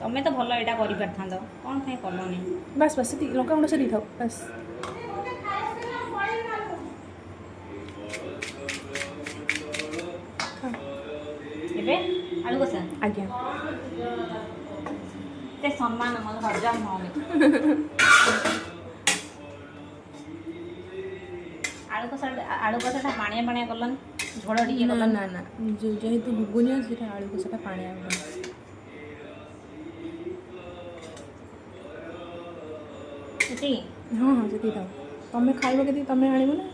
ତମେ ତ ଭଲ ଏଇଟା କରିପାରିଥାନ୍ତ, କ'ଣ ପାଇଁ କଲନି? ବାସ୍ ବାସ୍ ସେତିକି ଲଙ୍କା ଗୁଣ୍ଡ ସେତିକି ଥାଉ ବାସ୍। ଏବେ ଆଳୁ କଷା ଆଜ୍ଞା। ଏତେ ସମ୍ମାନ ମୋର ହଜମ ହଉନି। ଆଳୁ କଷାଟା ପାଣିଆ ପାଣିଆ କଲନି, ଝୋଳ ଟିକେ ନା କଲନି। ନା ନା ଯେହେତୁ ଗୁଗୁନି ଅଛି ସେଇଟା ଆଳୁ କଷାଟା ପାଣିଆ ହେବ। ସେତିକି? ହଁ ହଁ ସେତିକି ଥାଉ। ତମେ ଖାଇବ କେତିକି ତମେ ଆଣିବ ନା,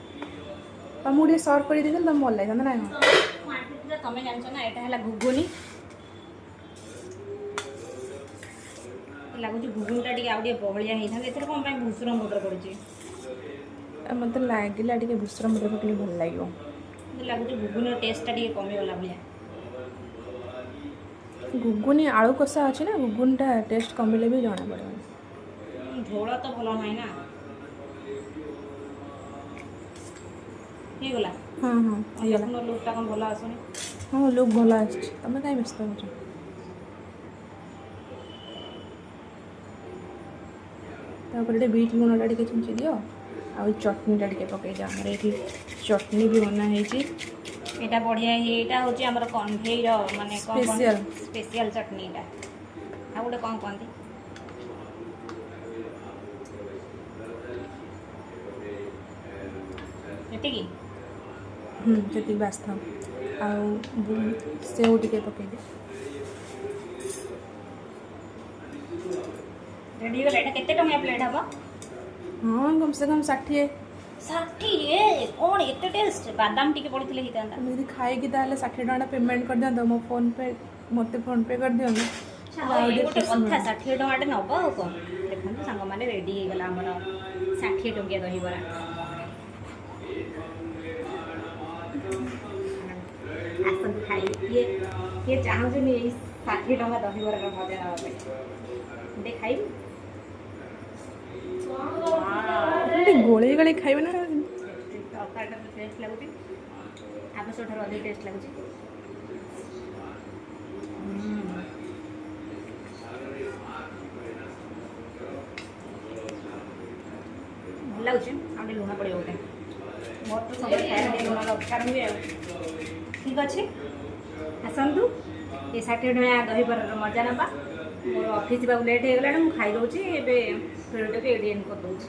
ତମକୁ ଟିକେ ସର୍ଭ କରି ଦେଇଥିଲେ ତମେ ଭଲ ଲାଗିଥାନ୍ତା ନା କ'ଣ? ତମେ ଜାଣିଛ ନା ଏଇଟା ହେଲା ଘୁଗୁନି, ଲାଗୁଛି ଘୁଗୁନିଟା ଟିକେ ଆଉ ଟିକେ ବହଳିଆ ହେଇଥାନ୍ତା। ଏଥିରେ କ'ଣ ପାଇଁ ଭୂଷଣ ପତ୍ର ପଡ଼ିଛି? ମୋତେ ଲାଗିଲା ଟିକେ ଭୂଷଣ ପତ୍ର ପକେଇଲେ ଭଲ ଲାଗିବ। ମୋତେ ଲାଗୁଛି ଘୁଗୁନିର ଟେଷ୍ଟଟା ଟିକେ କମିଗଲା ଭଳିଆ। ଘୁଗୁନି ଆଳୁ କଷା ଅଛି ନା, ଘୁଗୁନିଟା ଟେଷ୍ଟ କମିଲେ ବି ଜଣା ପଡ଼ିବନି। ଝୋଳ ତ ଭଲ ନାହିଁ ନା। ହେଇଗଲା? ହଁ ହଁ ହେଇଗଲା। ଦେଖୁନ ଲୁକ୍ଟା କ'ଣ ଭଲ ଆସୁନି? ହଁ ଲୁକ୍ ଭଲ ଆସିଛି, ତମେ କାହିଁ ବ୍ୟସ୍ତ ହେଉଛ? ତାପରେ ଟିକେ ବିଟ୍ ଲୁଣଟା ଟିକେ ଛିଞ୍ଚି ଦିଅ, ଆଉ ଚଟଣିଟା ଟିକେ ପକାଇ ଦିଅ। ଆମର ଏଇଠି ଚଟଣି ବି ବନା ହେଇଛି। ଏଇଟା ବଢ଼ିଆ, ଏଇଟା ହେଉଛି ଆମର କଣ୍ଢେଇର ମାନେ କ'ଣ ସ୍ପେଶିଆଲ। ସ୍ପେଶିଆଲ ଚଟଣି ଏଇଟା। ଆଉ ଗୋଟେ କ'ଣ କହନ୍ତି? ଏତିକି? ସେତିକି ବାସ୍ ଥାଉ। ଆଉ ସେଉ ଟିକେ ପକାଇଦିଅ। ରେଡ଼ି ହେଇଗଲା। ଏଇଟା କେତେ ଟଙ୍କା ପ୍ଲେଟ୍ ହେବ? ହଁ କମ୍ ସେ କମ୍ 60। 60? କ'ଣ ଏତେ ଟେଷ୍ଟ? ବାଦାମ ଟିକେ ପଡ଼ିଥିଲେ ହେଇଥାନ୍ତା। ତମେ ଯଦି ଖାଇକି ତାହେଲେ 60 ଟଙ୍କାଟା ପେମେଣ୍ଟ କରିଦିଅନ୍ତ, ମୋ ଫୋନ୍ପେ ମୋତେ ଫୋନ୍ପେ କରିଦିଅନ୍ତୁ। ଏଇ ଗୋଟେ କଥା, 60 ଟଙ୍କାଟେ ନେବ ଆଉ କ'ଣ? ଦେଖନ୍ତୁ ସାଙ୍ଗମାନେ ରେଡ଼ି ହେଇଗଲା ଆମର 60 ଟଙ୍କିଆ ଦହିବରା। ଆସନ୍ତୁ ଖାଇବେ। କିଏ ଚାହୁଁଛନ୍ତି ଏଇ 60 ଟଙ୍କା ଦହିବରାର ମଜା ନେବା ପାଇଁ? ଦେ ଖାଇବି। ଟିକେ ଗୋଳେଇ ଗୋଳେଇ ଖାଇବେ ନା। ତରକାରୀଟା ତ ଟେଷ୍ଟ ଲାଗୁଛି, ଆବଶ୍ୟକଠାରୁ ଅଧିକ ଟେଷ୍ଟ ଲାଗୁଛି। ଭଲ ଲାଗୁଛି। ଆଉ ଟିକେ ଲୁଣ ପଡ଼ିବ ଗୋଟେ। ମୋର ତ ସବୁବେଳେ ଖାଇବା ଟିକେ ଲୁଣ ଦରକାର ହୁଏ ଆଉ। ଠିକ୍ ଅଛି, ଆସନ୍ତୁ ଏ 60 ଟଙ୍କା ଦହିବରାର ମଜା ନେବା। ମୋର ଅଫିସ୍ ଯିବାକୁ ଲେଟ୍ ହେଇଗଲାଣି, ମୁଁ ଖାଇଦେଉଛି ଏବେ। ଭିଡ଼ିଓଟାକୁ ଏଡିଏନ୍ କରିଦେଉଛି।